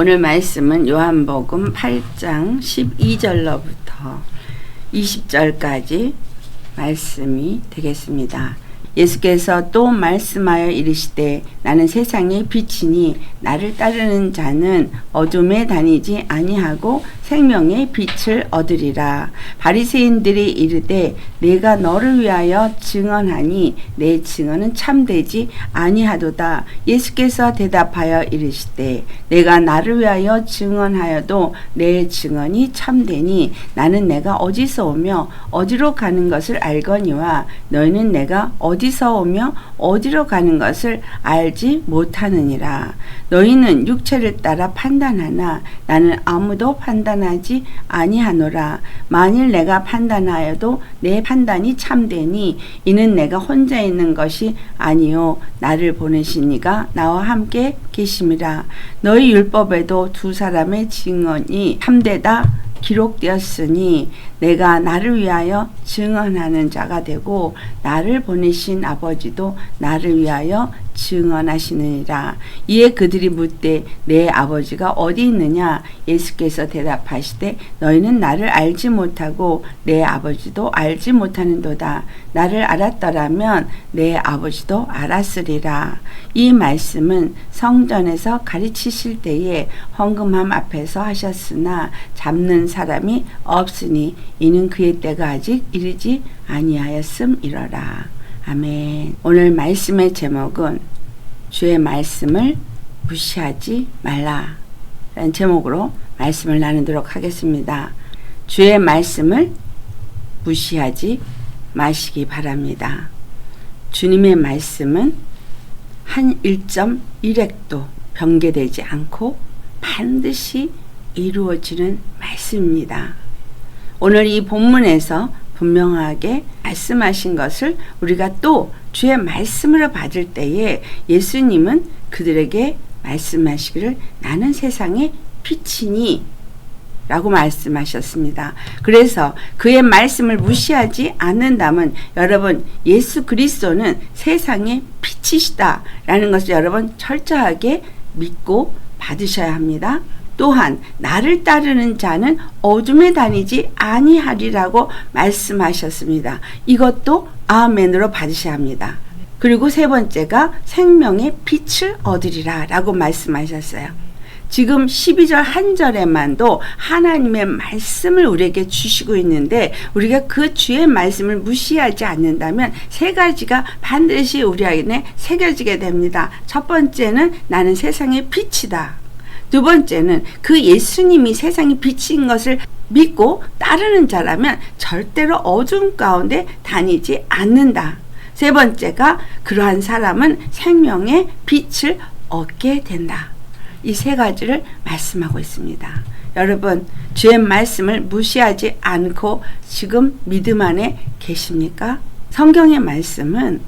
오늘 말씀은 요한복음 8장 12절로부터 20절까지 말씀이 되겠습니다. 예수께서 또 말씀하여 이르시되 나는 세상의 빛이니 나를 따르는 자는 어둠에 다니지 아니하고 생명의 빛을 얻으리라. 바리새인들이 이르되 내가 너를 위하여 증언하니 내 증언은 참되지 아니하도다. 예수께서 대답하여 이르시되 내가 나를 위하여 증언하여도 내 증언이 참되니 나는 내가 어디서 오며 어디로 가는 것을 알거니와 너희는 내가 어디서 오며 어디로 가는 것을 알지 못하느니라. 너희는 육체를 따라 판단하나 나는 아무도 판단하지 아니하노라. 만일 내가 판단하여도 내 판단이 참되니 이는 내가 혼자 있는 것이 아니요 나를 보내신 이가 나와 함께 계심이라. 너희 율법에도 두 사람의 증언이 참되다 기록되었으니 내가 나를 위하여 증언하는 자가 되고 나를 보내신 아버지도 나를 위하여 증언하시느니라. 이에 그들이 묻되 내 아버지가 어디 있느냐? 예수께서 대답하시되 너희는 나를 알지 못하고 내 아버지도 알지 못하는도다. 나를 알았더라면 내 아버지도 알았으리라. 이 말씀은 성전에서 가르치실 때에 헌금함 앞에서 하셨으나 잡는 사람이 없으니 이는 그의 때가 아직 이르지 아니하였음이러라. 아멘. 오늘 말씀의 제목은 주의 말씀을 무시하지 말라 라는 제목으로 말씀을 나누도록 하겠습니다. 주의 말씀을 무시하지 마시기 바랍니다. 주님의 말씀은 한 1.1획도 변개되지 않고 반드시 이루어지는 말씀입니다. 오늘 이 본문에서 분명하게 말씀하신 것을 우리가 또 주의 말씀으로 받을 때에 예수님은 그들에게 말씀하시기를 나는 세상의 빛이니 라고 말씀하셨습니다. 그래서 그의 말씀을 무시하지 않는다면 여러분 예수 그리스도는 세상의 빛이시다 라는 것을 여러분 철저하게 믿고 받으셔야 합니다. 또한 나를 따르는 자는 어둠에 다니지 아니하리라고 말씀하셨습니다. 이것도 아멘으로 받으셔야 합니다. 그리고 세 번째가 생명의 빛을 얻으리라 라고 말씀하셨어요. 지금 12절 한 절에만도 하나님의 말씀을 우리에게 주시고 있는데 우리가 그 주의 말씀을 무시하지 않는다면 세 가지가 반드시 우리 안에 새겨지게 됩니다. 첫 번째는 나는 세상의 빛이다. 두 번째는 그 예수님이 세상의 빛인 것을 믿고 따르는 자라면 절대로 어둠 가운데 다니지 않는다. 세 번째가 그러한 사람은 생명의 빛을 얻게 된다. 이 세 가지를 말씀하고 있습니다. 여러분 주의 말씀을 무시하지 않고 지금 믿음 안에 계십니까? 성경의 말씀은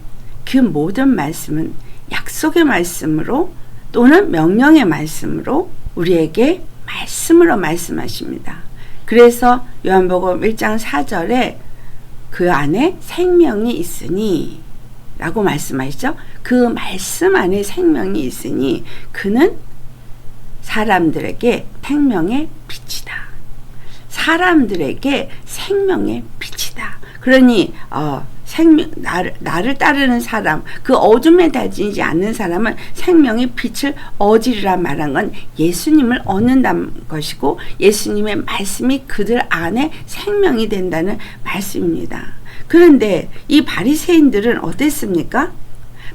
그 모든 말씀은 약속의 말씀으로 또는 명령의 말씀으로 우리에게 말씀으로 말씀하십니다. 그래서 요한복음 1장 4절에 그 안에 생명이 있으니 라고 말씀하시죠. 그 말씀 안에 생명이 있으니 그는 사람들에게 생명의 빛이다. 사람들에게 생명의 빛이다. 그러니 나를 따르는 사람, 그 어둠에 다니지 않는 사람은 생명의 빛을 얻으리라 말한 건 예수님을 얻는다는 것이고 예수님의 말씀이 그들 안에 생명이 된다는 말씀입니다. 그런데 이 바리새인들은 어땠습니까?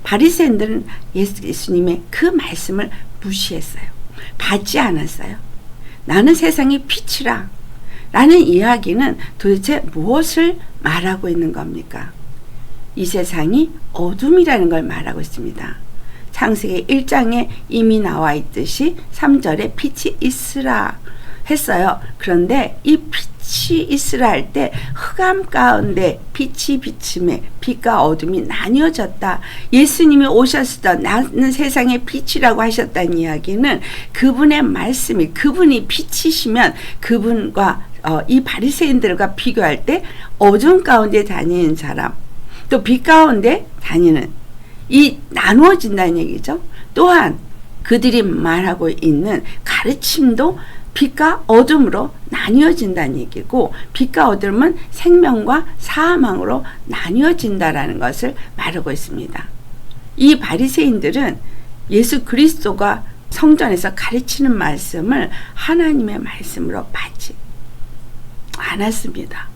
바리새인들은 예수님의 그 말씀을 무시했어요. 받지 않았어요. 나는 세상의 빛이라 라는 이야기는 도대체 무엇을 말하고 있는 겁니까? 이 세상이 어둠이라는 걸 말하고 있습니다. 창세기 1장에 이미 나와 있듯이 3절에 빛이 있으라 했어요. 그런데 이 빛이 있으라 할 때 흑암 가운데 빛이 비침에 빛과 어둠이 나뉘어졌다. 예수님이 오셨을 때 나는 세상의 빛이라고 하셨다는 이야기는 그분의 말씀이 그분이 빛이시면 그분과 이 바리새인들과 비교할 때 어둠 가운데 다니는 사람 또 빛 가운데 다니는 이 나누어진다는 얘기죠. 또한 그들이 말하고 있는 가르침도 빛과 어둠으로 나뉘어진다는 얘기고, 빛과 어둠은 생명과 사망으로 나뉘어진다라는 것을 말하고 있습니다. 이 바리새인들은 예수 그리스도가 성전에서 가르치는 말씀을 하나님의 말씀으로 받지 않았습니다.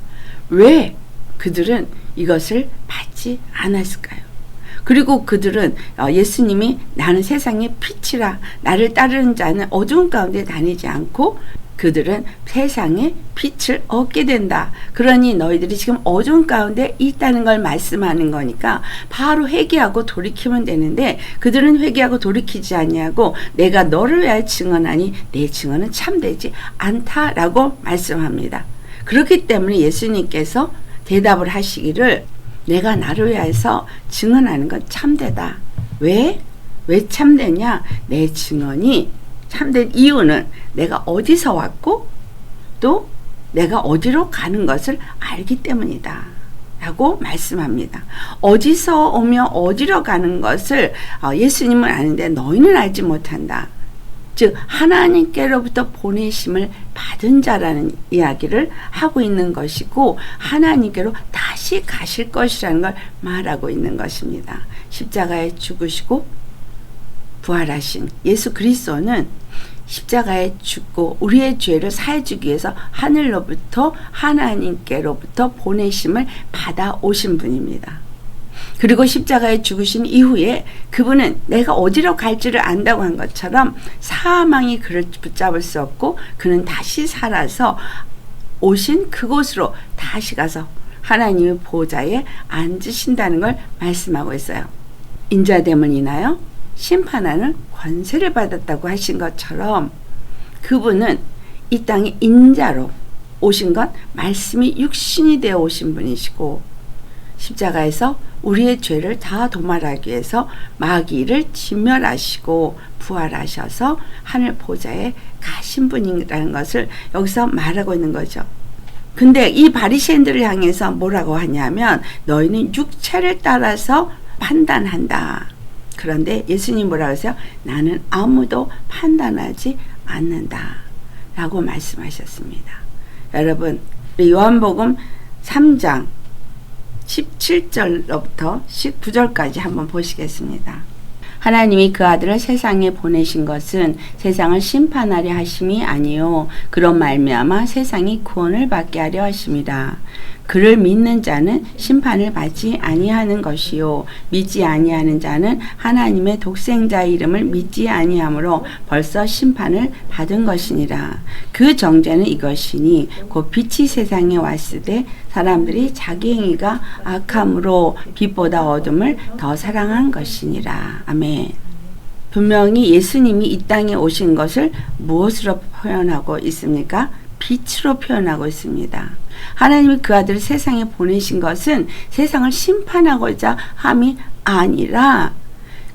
왜 그들은 이것을 받지 않았을까요? 그리고 그들은 예수님이 나는 세상의 빛이라 나를 따르는 자는 어두운 가운데 다니지 않고 그들은 세상의 빛을 얻게 된다. 그러니 너희들이 지금 어두운 가운데 있다는 걸 말씀하는 거니까 바로 회개하고 돌이키면 되는데, 그들은 회개하고 돌이키지 않냐고 내가 너를 위하여 증언하니 내 증언은 참되지 않다라고 말씀합니다. 그렇기 때문에 예수님께서 대답을 하시기를 내가 나를 위해서 증언하는 건 참되다. 왜 참되냐? 내 증언이 참된 이유는 내가 어디서 왔고 또 내가 어디로 가는 것을 알기 때문이다 라고 말씀합니다. 어디서 오며 어디로 가는 것을 예수님은 아는데 너희는 알지 못한다. 즉 하나님께로부터 보내심을 받은 자라는 이야기를 하고 있는 것이고, 하나님께로 다시 가실 것이라는 걸 말하고 있는 것입니다. 십자가에 죽으시고 부활하신 예수 그리스도는 십자가에 죽고 우리의 죄를 사해주기 위해서 하늘로부터 하나님께로부터 보내심을 받아 오신 분입니다. 그리고 십자가에 죽으신 이후에 그분은 내가 어디로 갈지를 안다고 한 것처럼 사망이 그를 붙잡을 수 없고 그는 다시 살아서 오신 그곳으로 다시 가서 하나님의 보좌에 앉으신다는 걸 말씀하고 있어요. 인자됨을 인하여 심판하는 권세를 받았다고 하신 것처럼 그분은 이 땅에 인자로 오신 것, 말씀이 육신이 되어 오신 분이시고, 십자가에서 우리의 죄를 다 도말하기 위해서 마귀를 진멸하시고 부활하셔서 하늘 보좌에 가신 분이라는 것을 여기서 말하고 있는 거죠. 근데 이 바리새인들을 향해서 뭐라고 하냐면 너희는 육체를 따라서 판단한다. 그런데 예수님 뭐라고 하세요? 나는 아무도 판단하지 않는다 라고 말씀하셨습니다. 여러분, 요한복음 3장 17절로부터 19절까지 한번 보시겠습니다. 하나님이 그 아들을 세상에 보내신 것은 세상을 심판하려 하심이 아니요 그런 말미암아 세상이 구원을 받게 하려 하심이라. 그를 믿는 자는 심판을 받지 아니하는 것이요 믿지 아니하는 자는 하나님의 독생자의 이름을 믿지 아니하므로 벌써 심판을 받은 것이니라. 그 정죄는 이것이니 곧 빛이 세상에 왔을 때 사람들이 자기 행위가 악함으로 빛보다 어둠을 더 사랑한 것이니라. 아멘. 분명히 예수님이 이 땅에 오신 것을 무엇으로 표현하고 있습니까? 빛으로 표현하고 있습니다. 하나님이 그 아들을 세상에 보내신 것은 세상을 심판하고자 함이 아니라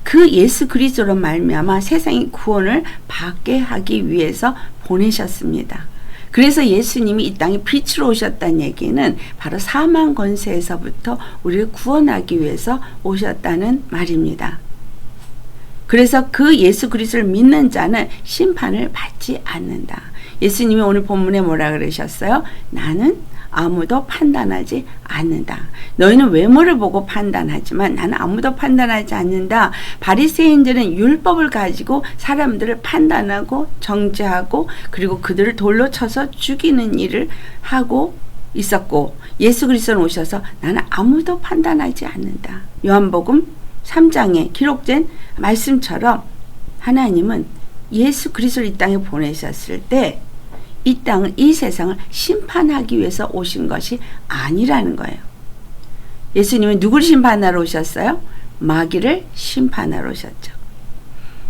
그 예수 그리스도로 말미암아 세상의 구원을 받게 하기 위해서 보내셨습니다. 그래서 예수님이 이 땅에 빛으로 오셨다는 얘기는 바로 사망 권세에서부터 우리를 구원하기 위해서 오셨다는 말입니다. 그래서 그 예수 그리스도를 믿는 자는 심판을 받지 않는다. 예수님이 오늘 본문에 뭐라 그러셨어요? 나는 아무도 판단하지 않는다. 너희는 외모를 보고 판단하지만 나는 아무도 판단하지 않는다. 바리새인들은 율법을 가지고 사람들을 판단하고 정죄하고 그리고 그들을 돌로 쳐서 죽이는 일을 하고 있었고, 예수 그리스도는 오셔서 나는 아무도 판단하지 않는다. 요한복음 3장에 기록된 말씀처럼 하나님은 예수 그리스도를 이 땅에 보내셨을 때 이 땅을, 이 세상을 심판하기 위해서 오신 것이 아니라는 거예요. 예수님은 누구를 심판하러 오셨어요? 마귀를 심판하러 오셨죠.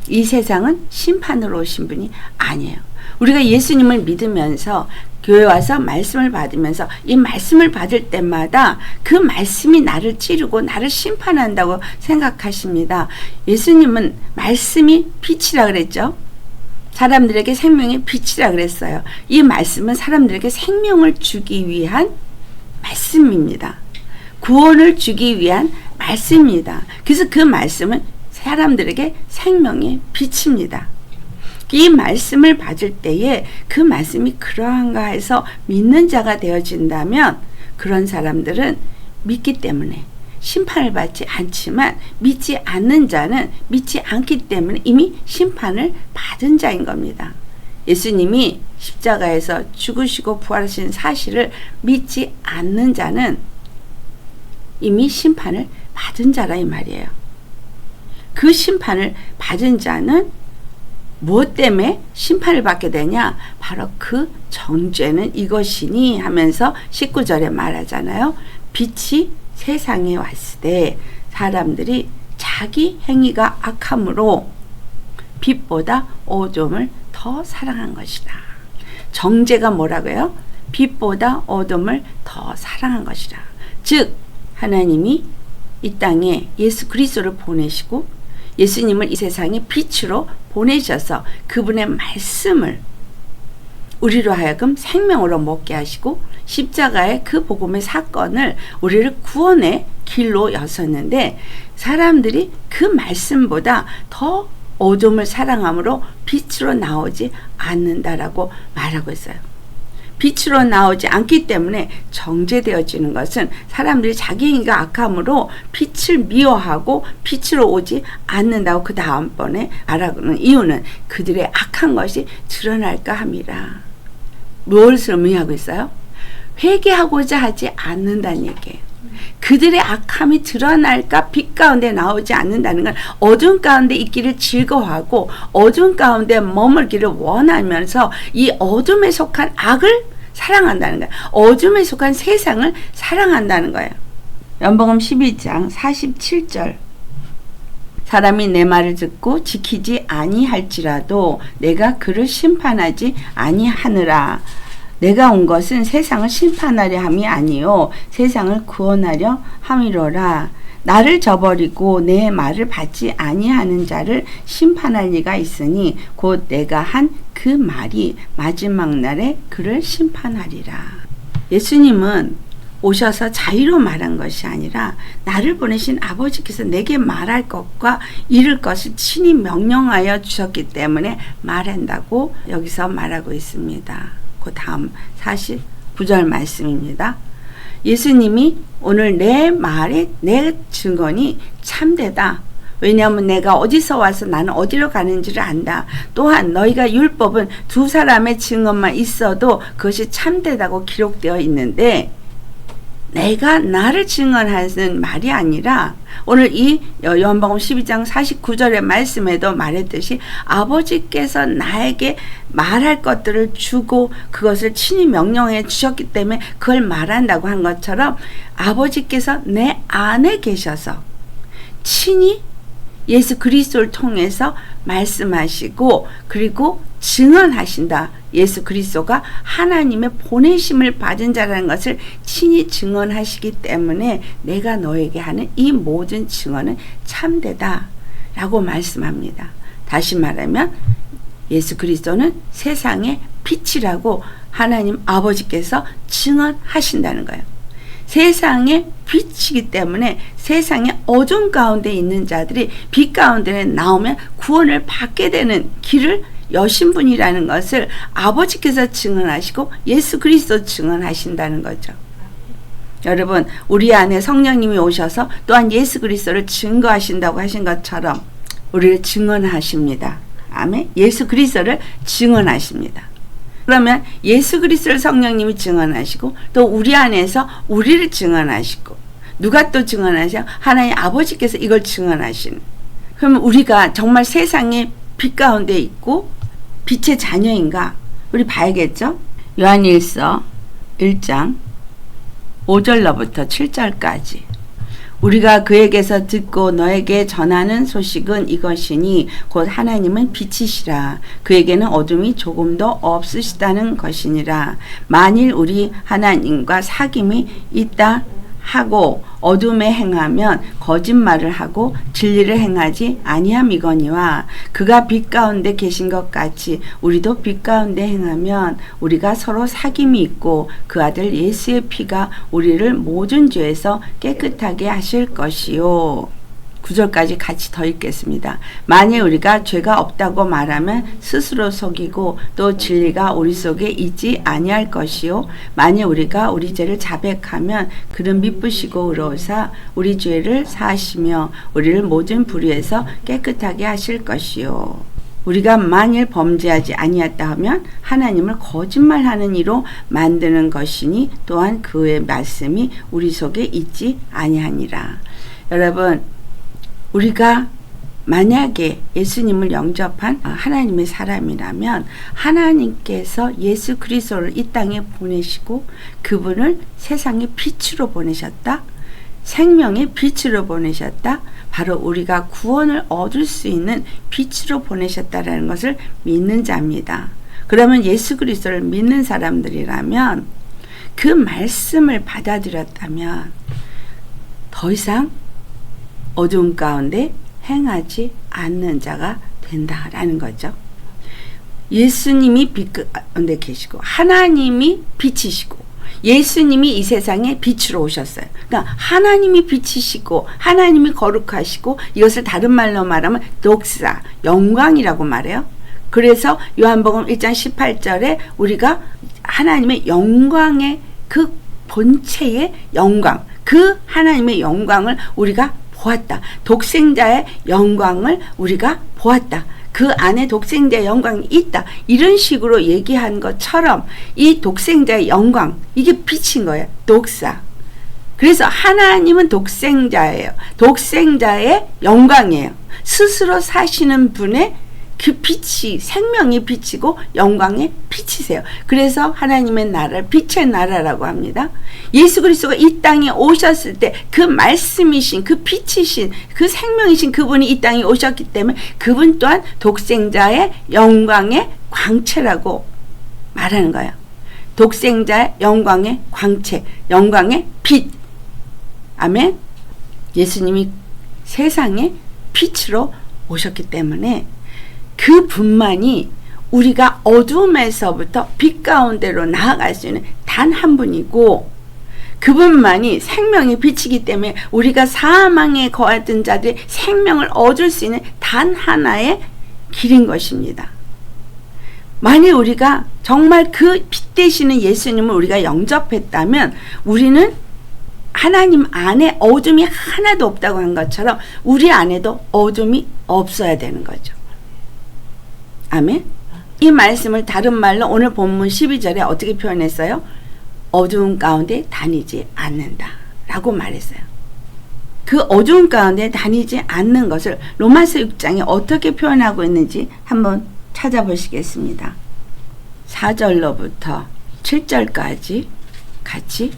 이 세상은 심판으로 오신 분이 아니에요. 우리가 예수님을 믿으면서 교회 와서 말씀을 받으면서 이 말씀을 받을 때마다 그 말씀이 나를 찌르고 나를 심판한다고 생각하십니다. 예수님은 말씀이 빛이라 그랬죠. 사람들에게 생명의 빛이라 그랬어요. 이 말씀은 사람들에게 생명을 주기 위한 말씀입니다. 구원을 주기 위한 말씀입니다. 그래서 그 말씀은 사람들에게 생명의 빛입니다. 이 말씀을 받을 때에 그 말씀이 그러한가 해서 믿는 자가 되어진다면 그런 사람들은 믿기 때문에 심판을 받지 않지만 믿지 않는 자는 믿지 않기 때문에 이미 심판을 받은 자인 겁니다. 예수님이 십자가에서 죽으시고 부활하신 사실을 믿지 않는 자는 이미 심판을 받은 자라 이 말이에요. 그 심판을 받은 자는 무엇 때문에 심판을 받게 되냐? 바로 그 정죄는 이것이니 하면서 19절에 말하잖아요. 빛이 세상에 왔을 때 사람들이 자기 행위가 악함으로 빛보다 어둠을 더 사랑한 것이다. 정죄가 뭐라고요? 빛보다 어둠을 더 사랑한 것이다. 즉 하나님이 이 땅에 예수 그리스도를 보내시고 예수님을 이 세상에 빛으로 보내셔서 그분의 말씀을 우리로 하여금 생명으로 먹게 하시고 십자가의 그 복음의 사건을 우리를 구원의 길로 여섰는데 사람들이 그 말씀보다 더 어둠을 사랑함으로 빛으로 나오지 않는다라고 말하고 있어요. 빛으로 나오지 않기 때문에 정죄되어지는 것은 사람들이 자기 행위가 악함으로 빛을 미워하고 빛으로 오지 않는다고 그 다음번에 말하는 이유는 그들의 악한 것이 드러날까 함이라. 무엇을 의미하고 있어요? 회개하고자 하지 않는다는 얘기예요. 그들의 악함이 드러날까 빛 가운데 나오지 않는다는 건 어둠 가운데 있기를 즐거워하고 어둠 가운데 머물기를 원하면서 이 어둠에 속한 악을 사랑한다는 거예요. 어둠에 속한 세상을 사랑한다는 거예요. 연복음 12장 47절 사람이 내 말을 듣고 지키지 아니할지라도 내가 그를 심판하지 아니하느라. 내가 온 것은 세상을 심판하려 함이 아니요 세상을 구원하려 함이로라. 나를 저버리고 내 말을 받지 아니하는 자를 심판할 리가 있으니 곧 내가 한 그 말이 마지막 날에 그를 심판하리라. 예수님은 오셔서 자유로 말한 것이 아니라 나를 보내신 아버지께서 내게 말할 것과 이룰 것을 친히 명령하여 주셨기 때문에 말한다고 여기서 말하고 있습니다. 그 다음 49절 말씀입니다. 예수님이 오늘 내 말에 내 증언이 참되다. 왜냐하면 내가 어디서 와서 나는 어디로 가는지를 안다. 또한 너희가 율법은 두 사람의 증언만 있어도 그것이 참되다고 기록되어 있는데 내가 나를 증언하는 말이 아니라 오늘 이 요한복음 12장 49절의 말씀에도 말했듯이 아버지께서 나에게 말할 것들을 주고 그것을 친히 명령해 주셨기 때문에 그걸 말한다고 한 것처럼 아버지께서 내 안에 계셔서 친히 예수 그리스도를 통해서 말씀하시고 그리고 증언하신다. 예수 그리스도가 하나님의 보내심을 받은 자라는 것을 친히 증언하시기 때문에 내가 너에게 하는 이 모든 증언은 참되다 라고 말씀합니다. 다시 말하면 예수 그리스도는 세상의 빛이라고 하나님 아버지께서 증언하신다는 거예요. 세상의 빛이기 때문에 세상의 어둠 가운데 있는 자들이 빛 가운데 나오면 구원을 받게 되는 길을 여신 분이라는 것을 아버지께서 증언하시고 예수 그리스도 증언하신다는 거죠. 여러분 우리 안에 성령님이 오셔서 또한 예수 그리스도를 증거하신다고 하신 것처럼 우리를 증언하십니다. 아멘. 예수 그리스도를 증언하십니다. 그러면 예수 그리스도를 성령님이 증언하시고 또 우리 안에서 우리를 증언하시고 누가 또 증언하셔? 하나님 아버지께서 이걸 증언하시는. 그러면 우리가 정말 세상의 빛 가운데 있고 빛의 자녀인가? 우리 봐야겠죠? 요한일서 1장 5절로부터 7절까지 우리가 그에게서 듣고 너에게 전하는 소식은 이것이니 곧 하나님은 빛이시라. 그에게는 어둠이 조금도 없으시다는 것이니라. 만일 우리 하나님과 사귐이 있다 하고 어둠에 행하면 거짓말을 하고 진리를 행하지 아니함이거니와 그가 빛 가운데 계신 것 같이 우리도 빛 가운데 행하면 우리가 서로 사귐이 있고 그 아들 예수의 피가 우리를 모든 죄에서 깨끗하게 하실 것이요. 9절까지 같이 더 읽겠습니다. 만일 우리가 죄가 없다고 말하면 스스로 속이고 또 진리가 우리 속에 있지 아니할 것이요 만일 우리가 우리 죄를 자백하면 그는 미쁘시고 의로우사 우리 죄를 사하시며 우리를 모든 불의에서 깨끗하게 하실 것이요 우리가 만일 범죄하지 아니했다 하면 하나님을 거짓말하는 이로 만드는 것이니 또한 그의 말씀이 우리 속에 있지 아니하니라. 여러분, 우리가 만약에 예수님을 영접한 하나님의 사람이라면 하나님께서 예수 그리스도를 이 땅에 보내시고 그분을 세상의 빛으로 보내셨다. 생명의 빛으로 보내셨다. 바로 우리가 구원을 얻을 수 있는 빛으로 보내셨다라는 것을 믿는 자입니다. 그러면 예수 그리스도를 믿는 사람들이라면 그 말씀을 받아들였다면 더 이상 어두운 가운데 행하지 않는 자가 된다라는 거죠. 예수님이 빛 가운데 계시고 하나님이 빛이시고 예수님이 이 세상에 빛으로 오셨어요. 그러니까 하나님이 빛이시고 하나님이 거룩하시고 이것을 다른 말로 말하면 독사, 영광이라고 말해요. 그래서 요한복음 1장 18절에 우리가 하나님의 영광의 그 본체의 영광, 그 하나님의 영광을 우리가 보았다. 독생자의 영광을 우리가 보았다. 그 안에 독생자의 영광이 있다. 이런 식으로 얘기한 것처럼 이 독생자의 영광, 이게 빛인 거예요. 독사. 그래서 하나님은 독생자예요. 독생자의 영광이에요. 스스로 사시는 분의 그 빛이 생명의 빛이고 영광의 빛이세요. 그래서 하나님의 나라를 빛의 나라라고 합니다. 예수 그리스도가 이 땅에 오셨을 때 그 말씀이신 그 빛이신 그 생명이신 그분이 이 땅에 오셨기 때문에 그분 또한 독생자의 영광의 광채라고 말하는 거예요. 독생자의 영광의 광채, 영광의 빛. 아멘. 예수님이 세상에 빛으로 오셨기 때문에 그분만이 우리가 어둠에서부터 빛 가운데로 나아갈 수 있는 단 한 분이고 그분만이 생명의 빛이기 때문에 우리가 사망에 거하던 자들이 생명을 얻을 수 있는 단 하나의 길인 것입니다. 만일 우리가 정말 그 빛 되시는 예수님을 우리가 영접했다면 우리는 하나님 안에 어둠이 하나도 없다고 한 것처럼 우리 안에도 어둠이 없어야 되는 거죠. 아멘. 이 말씀을 다른 말로 오늘 본문 12절에 어떻게 표현했어요? 어두운 가운데 다니지 않는다 라고 말했어요. 그 어두운 가운데 다니지 않는 것을 로마서 6장에 어떻게 표현하고 있는지 한번 찾아보시겠습니다. 4절로부터 7절까지 같이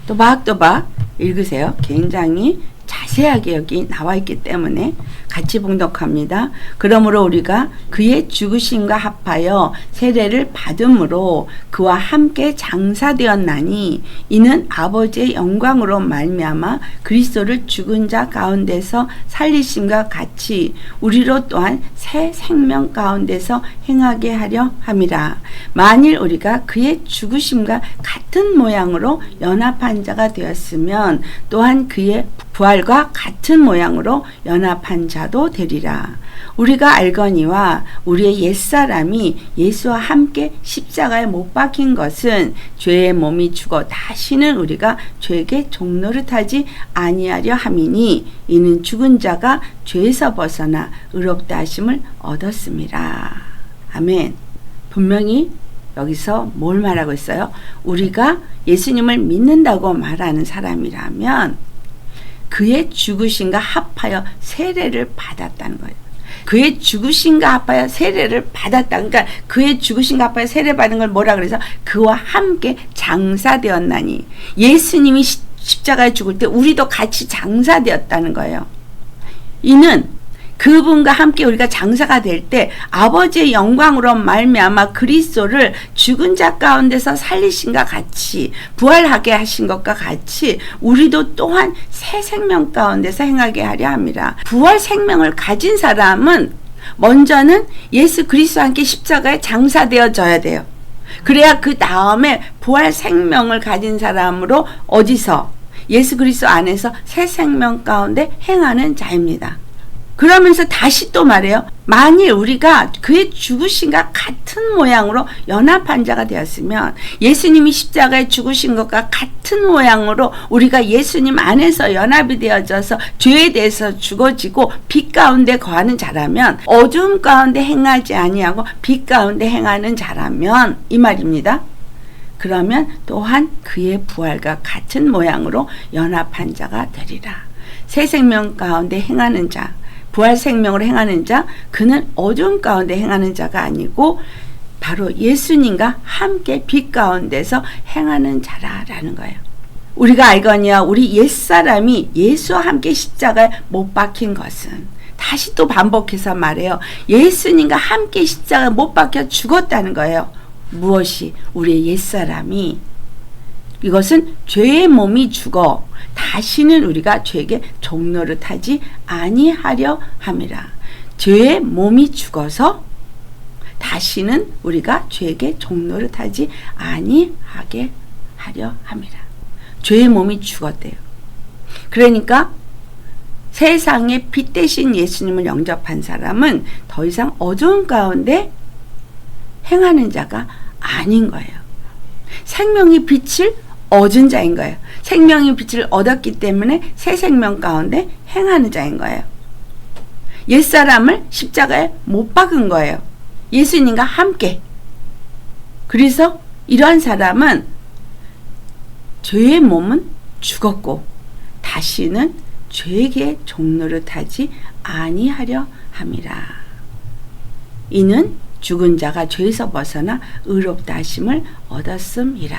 또박또박 읽으세요. 굉장히 자세하게 여기 나와 있기 때문에 같이 봉독합니다. 그러므로 우리가 그의 죽으심과 합하여 세례를 받음으로 그와 함께 장사되었나니 이는 아버지의 영광으로 말미암아 그리스도를 죽은 자 가운데서 살리심과 같이 우리로 또한 새 생명 가운데서 행하게 하려 함이라. 만일 우리가 그의 죽으심과 같은 모양으로 연합한 자가 되었으면 또한 그의 부활과 같은 모양으로 연합한 자도 되리라. 우리가 알거니와 우리의 옛사람이 예수와 함께 십자가에 못 박힌 것은 죄의 몸이 죽어 다시는 우리가 죄에게 종노릇하지 아니하려 함이니 이는 죽은 자가 죄에서 벗어나 의롭다 하심을 얻었음이라. 아멘. 분명히 여기서 뭘 말하고 있어요? 우리가 예수님을 믿는다고 말하는 사람이라면 그의 죽으심과 합하여 세례를 받았다는 거예요. 그의 죽으심과 합하여 세례를 받았다. 그러니까 그의 죽으심과 합하여 세례 받은 걸 뭐라 그래서 그와 함께 장사되었나니 예수님이 십자가에 죽을 때 우리도 같이 장사되었다는 거예요. 이는 그분과 함께 우리가 장사가 될 때 아버지의 영광으로 말미암아 그리스도를 죽은 자 가운데서 살리신과 같이 부활하게 하신 것과 같이 우리도 또한 새 생명 가운데서 행하게 하려 함이라. 부활 생명을 가진 사람은 먼저는 예수 그리스도와 함께 십자가에 장사되어져야 돼요. 그래야 그 다음에 부활 생명을 가진 사람으로 어디서 예수 그리스도 안에서 새 생명 가운데 행하는 자입니다. 그러면서 다시 또 말해요. 만일 우리가 그의 죽으심과 같은 모양으로 연합한 자가 되었으면, 예수님이 십자가에 죽으신 것과 같은 모양으로 우리가 예수님 안에서 연합이 되어져서 죄에 대해서 죽어지고 빛 가운데 거하는 자라면, 어두움 가운데 행하지 아니하고 빛 가운데 행하는 자라면, 이 말입니다. 그러면 또한 그의 부활과 같은 모양으로 연합한 자가 되리라. 새 생명 가운데 행하는 자, 부활 생명으로 행하는 자, 그는 어두움 가운데 행하는 자가 아니고 바로 예수님과 함께 빛 가운데서 행하는 자라라는 거예요. 우리가 알거니와 우리 옛사람이 예수와 함께 십자가에 못 박힌 것은, 다시 또 반복해서 말해요. 예수님과 함께 십자가에 못 박혀 죽었다는 거예요. 무엇이? 우리의 옛사람이, 이것은 죄의 몸이 죽어 다시는 우리가 죄에게 종노릇하지 아니하려 함이라. 죄의 몸이 죽어서 다시는 우리가 죄에게 종노릇하지 아니하게 하려 함이라. 죄의 몸이 죽었대요. 그러니까 세상의 빛 대신 예수님을 영접한 사람은 더 이상 어두운 가운데 행하는 자가 아닌 거예요. 생명의 빛을 얻은 자인 거예요. 생명의 빛을 얻었기 때문에 새 생명 가운데 행하는 자인 거예요. 옛사람을 십자가에 못 박은 거예요. 예수님과 함께. 그래서 이러한 사람은 죄의 몸은 죽었고 다시는 죄에게 종노릇하지 아니하려 함이라. 이는 죽은 자가 죄에서 벗어나 의롭다 하심을 얻었음이라.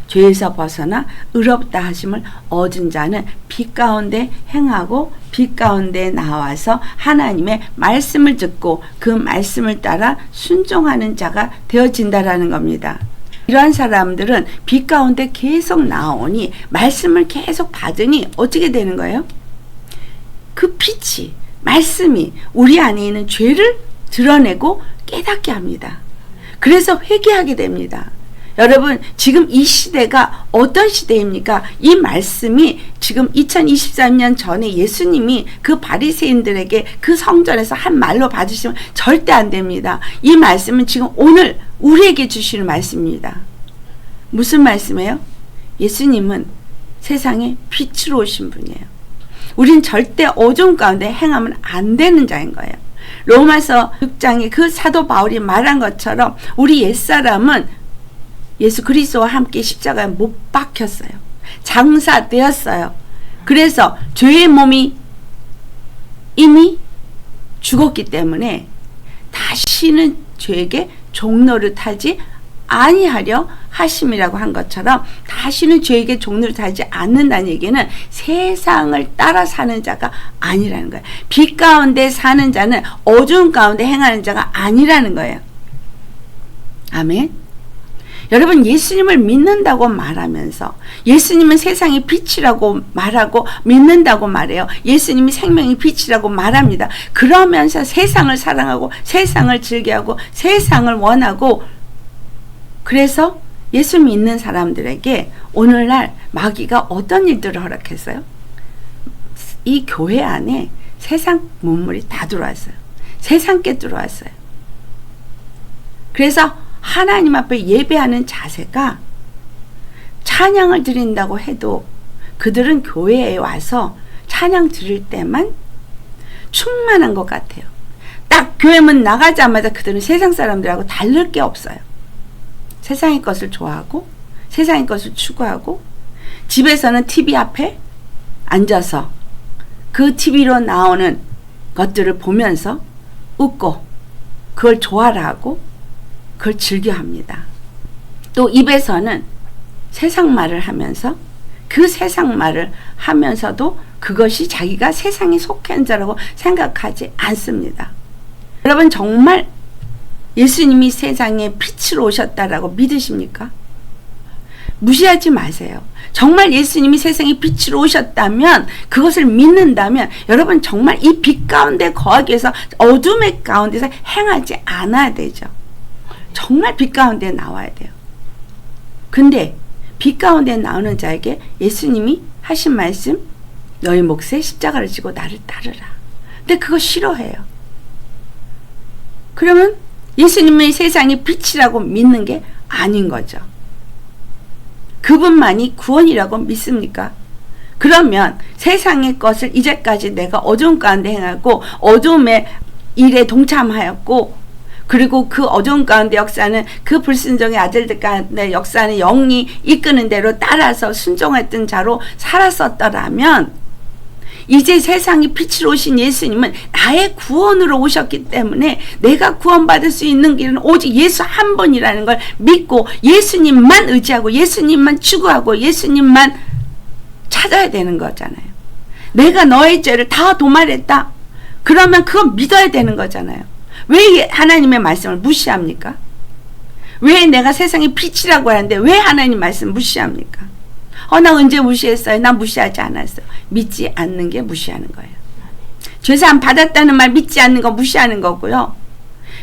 죄에서 벗어나 의롭다 하심을 얻은 자는 빛 가운데 행하고 빛 가운데 나와서 하나님의 말씀을 듣고 그 말씀을 따라 순종하는 자가 되어진다라는 겁니다. 이러한 사람들은 빛 가운데 계속 나오니, 말씀을 계속 받으니 어떻게 되는 거예요? 그 빛이, 말씀이 우리 안에 있는 죄를 드러내고 깨닫게 합니다. 그래서 회개하게 됩니다. 여러분, 지금 이 시대가 어떤 시대입니까? 이 말씀이 지금 2023년 전에 예수님이 그 바리새인들에게 그 성전에서 한 말로 받으시면 절대 안 됩니다. 이 말씀은 지금 오늘 우리에게 주시는 말씀입니다. 무슨 말씀이에요? 예수님은 세상에 빛으로 오신 분이에요. 우린 절대 어두움 가운데 행하면 안 되는 자인 거예요. 로마서 6장에 그 사도 바울이 말한 것처럼 우리 옛사람은 예수 그리스도와 함께 십자가에 못 박혔어요. 장사되었어요. 그래서 죄의 몸이 이미 죽었기 때문에 다시는 죄에게 종노릇하지 아니하려 하심이라고 한 것처럼, 다시는 죄에게 종노릇하지 않는다는 얘기는 세상을 따라 사는 자가 아니라는 거예요. 빛 가운데 사는 자는 어두움 가운데 행하는 자가 아니라는 거예요. 아멘. 여러분, 예수님을 믿는다고 말하면서, 예수님은 세상의 빛이라고 말하고 믿는다고 말해요. 예수님이 생명의 빛이라고 말합니다. 그러면서 세상을 사랑하고 세상을 즐겨하고 세상을 원하고, 그래서 예수 믿는 사람들에게 오늘날 마귀가 어떤 일들을 허락했어요? 이 교회 안에 세상 문물이 다 들어왔어요. 세상께 들어왔어요. 그래서 하나님 앞에 예배하는 자세가, 찬양을 드린다고 해도 그들은 교회에 와서 찬양 드릴 때만 충만한 것 같아요. 딱 교회 문 나가자마자 그들은 세상 사람들하고 다를 게 없어요. 세상의 것을 좋아하고 세상의 것을 추구하고, 집에서는 TV 앞에 앉아서 그 TV로 나오는 것들을 보면서 웃고 그걸 좋아라 하고 그걸 즐겨합니다. 또 입에서는 세상 말을 하면서 그 세상 말을 하면서도 그것이 자기가 세상에 속한 자라고 생각하지 않습니다. 여러분, 정말 예수님이 세상에 빛으로 오셨다라고 믿으십니까? 무시하지 마세요. 정말 예수님이 세상에 빛으로 오셨다면, 그것을 믿는다면, 여러분 정말 이 빛 가운데 거하기 위해서 어둠의 가운데서 행하지 않아야 되죠. 정말 빛 가운데 나와야 돼요. 근데 빛 가운데 나오는 자에게 예수님이 하신 말씀, 너희 몫에 십자가를 지고 나를 따르라. 근데 그거 싫어해요. 그러면 예수님의 세상의 빛이라고 믿는 게 아닌 거죠. 그분만이 구원이라고 믿습니까? 그러면 세상의 것을 이제까지 내가 어두운 가운데 행하고 어둠의 일에 동참하였고, 그리고 그 어두운 가운데 역사는 그 불순종의 아들들 가운데 역사는 영이 이끄는 대로 따라서 순종했던 자로 살았었더라면, 이제 세상이 빛으로 오신 예수님은 나의 구원으로 오셨기 때문에 내가 구원받을 수 있는 길은 오직 예수 한 분이라는 걸 믿고 예수님만 의지하고 예수님만 추구하고 예수님만 찾아야 되는 거잖아요. 내가 너의 죄를 다 도말했다. 그러면 그건 믿어야 되는 거잖아요. 왜 하나님의 말씀을 무시합니까? 왜 내가 세상의 빛이라고 하는데 왜 하나님 말씀 무시합니까? 나 언제 무시했어요? 나 무시하지 않았어요. 믿지 않는 게 무시하는 거예요. 죄사함 받았다는 말 믿지 않는 거 무시하는 거고요.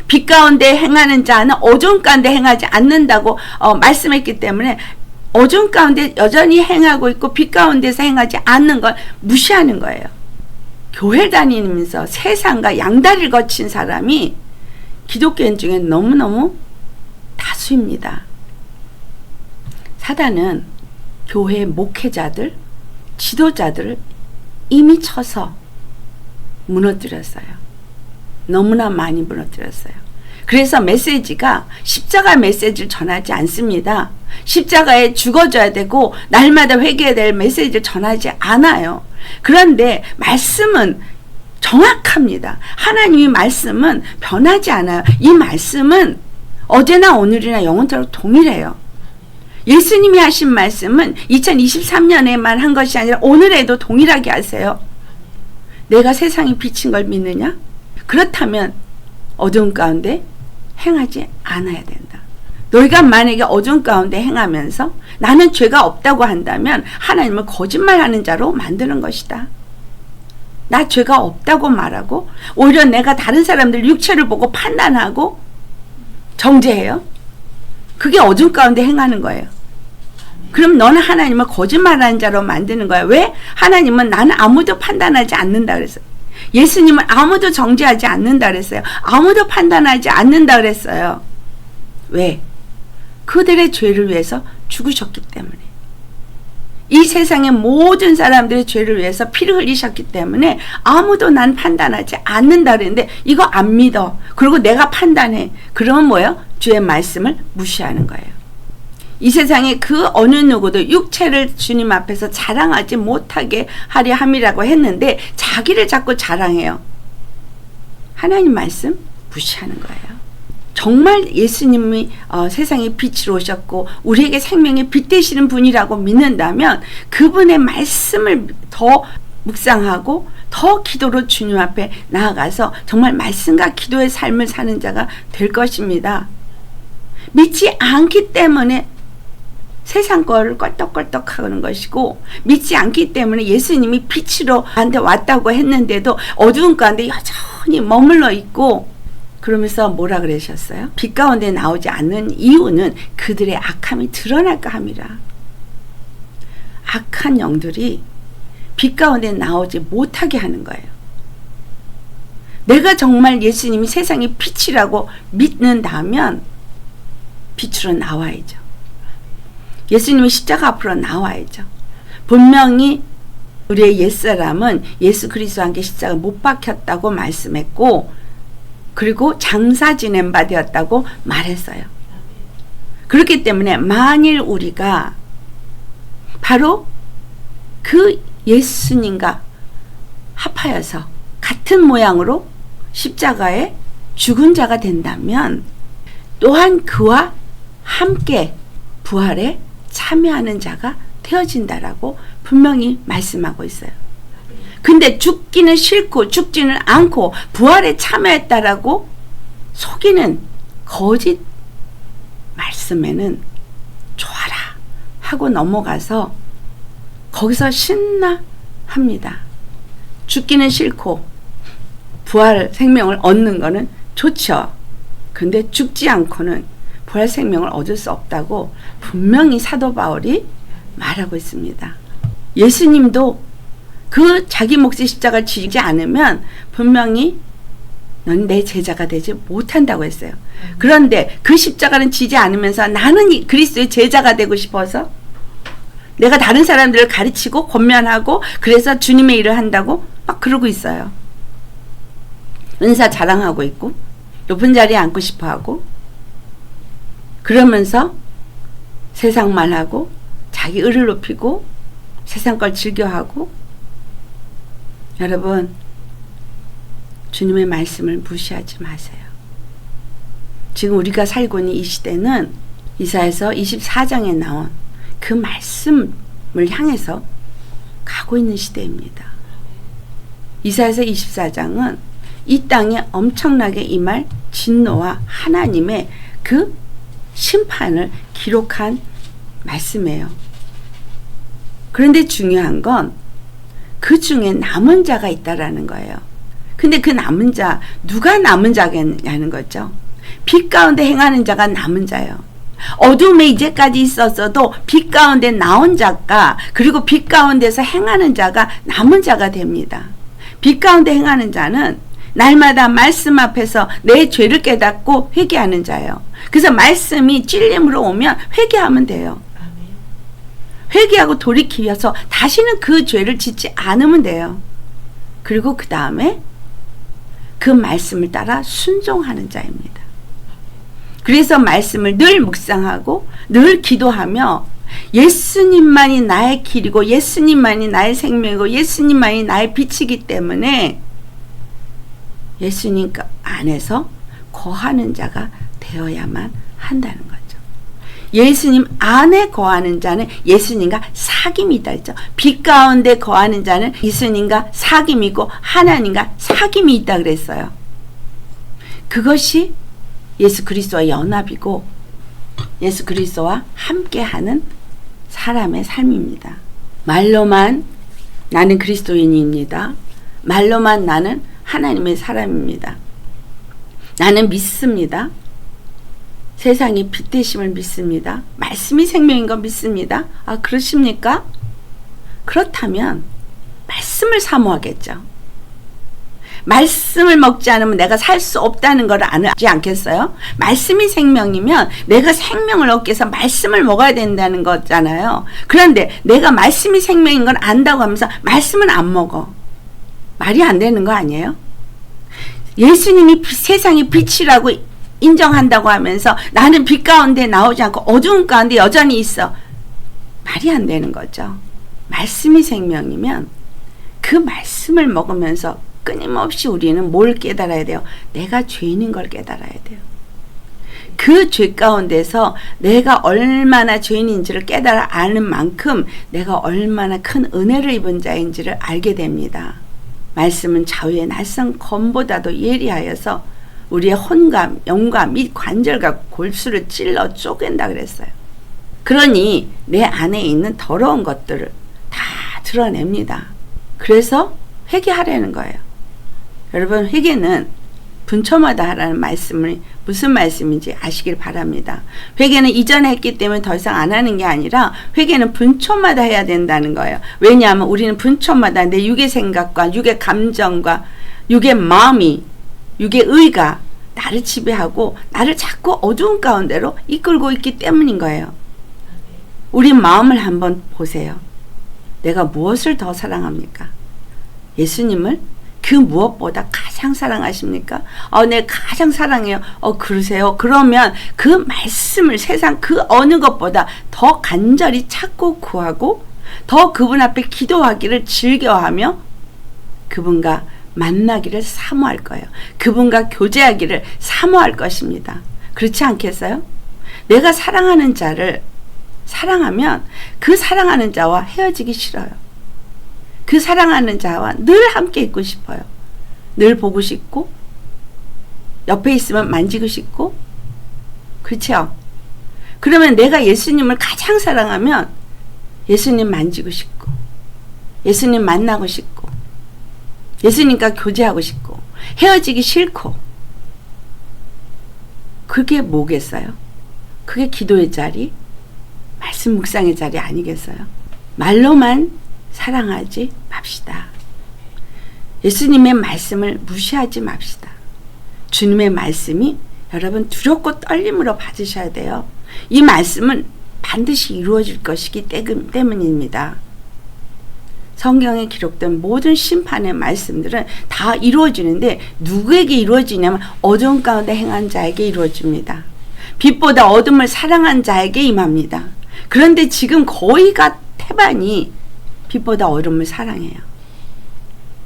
빛 가운데 행하는 자는 어두운 가운데 행하지 않는다고 말씀했기 때문에 어두운 가운데 여전히 행하고 있고 빛 가운데서 행하지 않는 걸 무시하는 거예요. 교회 다니면서 세상과 양다리를 거친 사람이 기독교인 중에 너무너무 다수입니다. 사단은 교회 목회자들, 지도자들을 이미 쳐서 무너뜨렸어요. 너무나 많이 무너뜨렸어요. 그래서 메시지가 십자가 메시지를 전하지 않습니다. 십자가에 죽어줘야 되고 날마다 회개해야 될 메시지를 전하지 않아요. 그런데 말씀은 정확합니다. 하나님의 말씀은 변하지 않아요. 이 말씀은 어제나 오늘이나 영원토록 동일해요. 예수님이 하신 말씀은 2023년에만 한 것이 아니라 오늘에도 동일하게 하세요. 내가 세상이 비친 걸 믿느냐? 그렇다면 어두운 가운데 행하지 않아야 된다. 너희가 만약에 어두운 가운데 행하면서 나는 죄가 없다고 한다면 하나님을 거짓말하는 자로 만드는 것이다. 나 죄가 없다고 말하고 오히려 내가 다른 사람들 육체를 보고 판단하고 정죄해요. 그게 어두운 가운데 행하는 거예요. 그럼 너는 하나님을 거짓말하는 자로 만드는 거야. 왜? 하나님은 나는 아무도 판단하지 않는다 그랬어요. 예수님은 아무도 정죄하지 않는다 그랬어요. 아무도 판단하지 않는다 그랬어요. 왜? 그들의 죄를 위해서 죽으셨기 때문에. 이 세상의 모든 사람들의 죄를 위해서 피를 흘리셨기 때문에 아무도 난 판단하지 않는다 그랬는데 이거 안 믿어. 그리고 내가 판단해. 그러면 뭐예요? 주의 말씀을 무시하는 거예요. 이 세상에 그 어느 누구도 육체를 주님 앞에서 자랑하지 못하게 하려 함이라고 했는데 자기를 자꾸 자랑해요. 하나님 말씀 무시하는 거예요. 정말 예수님이 세상에 빛으로 오셨고 우리에게 생명의 빛 되시는 분이라고 믿는다면 그분의 말씀을 더 묵상하고 더 기도로 주님 앞에 나아가서 정말 말씀과 기도의 삶을 사는 자가 될 것입니다. 믿지 않기 때문에 세상 거를 껄떡껄떡 하는 것이고 믿지 않기 때문에 예수님이 빛으로 나한테 왔다고 했는데도 어두운 가운데 여전히 머물러 있고 그러면서 뭐라 그러셨어요? 빛 가운데 나오지 않는 이유는 그들의 악함이 드러날까 함이라. 악한 영들이 빛 가운데 나오지 못하게 하는 거예요. 내가 정말 예수님이 세상의 빛이라고 믿는다면 빛으로 나와야죠. 예수님이 십자가 앞으로 나와야죠. 분명히 우리의 옛사람은 예수 그리스도와 함께 십자가 못 박혔다고 말씀했고 그리고 장사 지낸 바 되었다고 말했어요. 그렇기 때문에 만일 우리가 바로 그 예수님과 합하여서 같은 모양으로 십자가에 죽은 자가 된다면 또한 그와 함께 부활에 참여하는 자가 되어진다라고 분명히 말씀하고 있어요. 근데 죽기는 싫고 죽지는 않고 부활에 참여했다라고 속이는 거짓 말씀에는 좋아라 하고 넘어가서 거기서 신나합니다. 죽기는 싫고 부활 생명을 얻는 거는 좋죠. 근데 죽지 않고는 부활 생명을 얻을 수 없다고 분명히 사도 바울이 말하고 있습니다. 예수님도 그 자기 몫의 십자가를 지지 않으면 분명히 넌 내 제자가 되지 못한다고 했어요. 그런데 그 십자가는 지지 않으면서 나는 그리스도의 제자가 되고 싶어서 내가 다른 사람들을 가르치고 권면하고 그래서 주님의 일을 한다고 막 그러고 있어요. 은사 자랑하고 있고 높은 자리에 앉고 싶어하고 그러면서 세상만 하고 자기 의를 높이고 세상 걸 즐겨하고. 여러분, 주님의 말씀을 무시하지 마세요. 지금 우리가 살고 있는 이 시대는 이사야서 24장에 나온 그 말씀을 향해서 가고 있는 시대입니다. 이사야서 24장은 이 땅에 엄청나게 임할 진노와 하나님의 그 심판을 기록한 말씀이에요. 그런데 중요한 건 그 중에 남은 자가 있다라는 거예요. 근데 그 남은 자, 누가 남은 자겠냐는 거죠. 빛 가운데 행하는 자가 남은 자예요. 어둠에 이제까지 있었어도 빛 가운데 나온 자가, 그리고 빛 가운데서 행하는 자가 남은 자가 됩니다. 빛 가운데 행하는 자는 날마다 말씀 앞에서 내 죄를 깨닫고 회개하는 자예요. 그래서 말씀이 찔림으로 오면 회개하면 돼요. 회개하고 돌이키면서 다시는 그 죄를 짓지 않으면 돼요. 그리고 그 다음에 그 말씀을 따라 순종하는 자입니다. 그래서 말씀을 늘 묵상하고 늘 기도하며 예수님만이 나의 길이고 예수님만이 나의 생명이고 예수님만이 나의 빛이기 때문에 예수님 안에서 거하는 자가 되어야만 한다는 거죠. 예수님 안에 거하는 자는 예수님과 사귐이 있다 했죠. 빛 가운데 거하는 자는 예수님과 사귐이 있고 하나님과 사귐이 있다 그랬어요. 그것이 예수 그리스도와 연합이고 예수 그리스도와 함께하는 사람의 삶입니다. 말로만 나는 그리스도인입니다. 말로만 나는 하나님의 사람입니다. 나는 믿습니다. 세상이 빛 되심을 믿습니다. 말씀이 생명인 거 믿습니다. 아, 그러십니까? 그렇다면 말씀을 사모하겠죠. 말씀을 먹지 않으면 내가 살 수 없다는 걸 아지 않겠어요? 말씀이 생명이면 내가 생명을 얻기 위해서 말씀을 먹어야 된다는 거잖아요. 그런데 내가 말씀이 생명인 걸 안다고 하면서 말씀은 안 먹어. 말이 안 되는 거 아니에요? 예수님이 세상의 빛이라고 인정한다고 하면서 나는 빛 가운데 나오지 않고 어두운 가운데 여전히 있어. 말이 안 되는 거죠. 말씀이 생명이면 그 말씀을 먹으면서 끊임없이 우리는 뭘 깨달아야 돼요? 내가 죄인인 걸 깨달아야 돼요. 그 죄 가운데서 내가 얼마나 죄인인지를 깨달아 아는 만큼 내가 얼마나 큰 은혜를 입은 자인지를 알게 됩니다. 말씀은 좌우의 낯선 검보다도 예리하여서 우리의 혼과 영과 및 관절과 골수를 찔러 쪼갠다 그랬어요. 그러니 내 안에 있는 더러운 것들을 다 드러냅니다. 그래서 회개하라는 거예요. 여러분, 회개는 분초마다 하라는 말씀을 무슨 말씀인지 아시길 바랍니다. 회개는 이전에 했기 때문에 더 이상 안 하는 게 아니라 회개는 분초마다 해야 된다는 거예요. 왜냐하면 우리는 분초마다 내 육의 생각과 육의 감정과 육의 마음이 육의 의가 나를 지배하고 나를 자꾸 어두운 가운데로 이끌고 있기 때문인 거예요. 우리 마음을 한번 보세요. 내가 무엇을 더 사랑합니까? 예수님을 그 무엇보다 가장 사랑하십니까? 네, 가장 사랑해요. 그러세요. 그러면 그 말씀을 세상 그 어느 것보다 더 간절히 찾고 구하고 더 그분 앞에 기도하기를 즐겨하며 그분과 만나기를 사모할 거예요. 그분과 교제하기를 사모할 것입니다. 그렇지 않겠어요? 내가 사랑하는 자를 사랑하면 그 사랑하는 자와 헤어지기 싫어요. 그 사랑하는 자와 늘 함께 있고 싶어요. 늘 보고 싶고 옆에 있으면 만지고 싶고 그렇죠? 그러면 내가 예수님을 가장 사랑하면 예수님 만지고 싶고 예수님 만나고 싶고 예수님과 교제하고 싶고 헤어지기 싫고 그게 뭐겠어요? 그게 기도의 자리, 말씀 묵상의 자리 아니겠어요? 말로만 사랑하지 맙시다. 예수님의 말씀을 무시하지 맙시다. 주님의 말씀이 여러분 두렵고 떨림으로 받으셔야 돼요. 이 말씀은 반드시 이루어질 것이기 때문입니다. 성경에 기록된 모든 심판의 말씀들은 다 이루어지는데 누구에게 이루어지냐면 어두운 가운데 행한 자에게 이루어집니다. 빛보다 어둠을 사랑한 자에게 임합니다. 그런데 지금 거의가 태반이 빛보다 어둠을 사랑해요.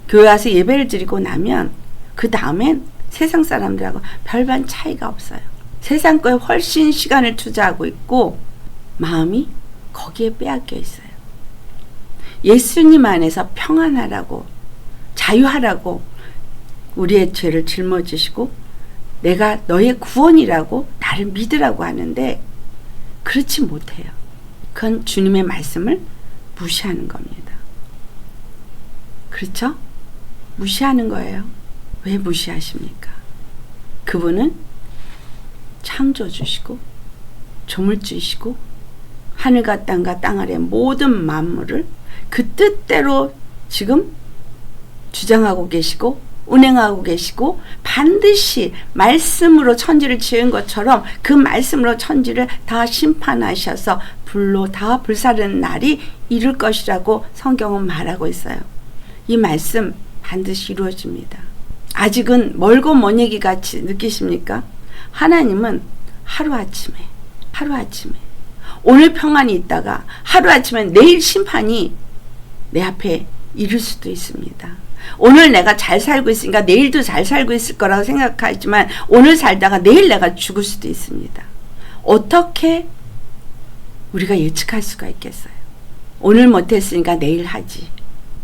교회 와서 예배를 드리고 나면 그 다음엔 세상 사람들하고 별반 차이가 없어요. 세상 거에 훨씬 시간을 투자하고 있고 마음이 거기에 빼앗겨 있어요. 예수님 안에서 평안하라고, 자유하라고 우리의 죄를 짊어지시고 내가 너의 구원이라고 나를 믿으라고 하는데 그렇지 못해요. 그건 주님의 말씀을 무시하는 겁니다. 그렇죠? 무시하는 거예요. 왜 무시하십니까? 그분은 창조주시고 조물주이시고 하늘과 땅과 땅 아래 모든 만물을 그 뜻대로 지금 주장하고 계시고 운행하고 계시고 반드시 말씀으로 천지를 지은 것처럼 그 말씀으로 천지를 다 심판하셔서 불로 다 불사르는 날이 이룰 것이라고 성경은 말하고 있어요. 이 말씀 반드시 이루어집니다. 아직은 멀고 먼 얘기 같이 느끼십니까? 하나님은 하루아침에 오늘 평안이 있다가 하루아침에 내일 심판이 내 앞에 이룰 수도 있습니다. 오늘 내가 잘 살고 있으니까 내일도 잘 살고 있을 거라고 생각하지만 오늘 살다가 내일 내가 죽을 수도 있습니다. 어떻게 우리가 예측할 수가 있겠어요? 오늘 못했으니까 내일 하지.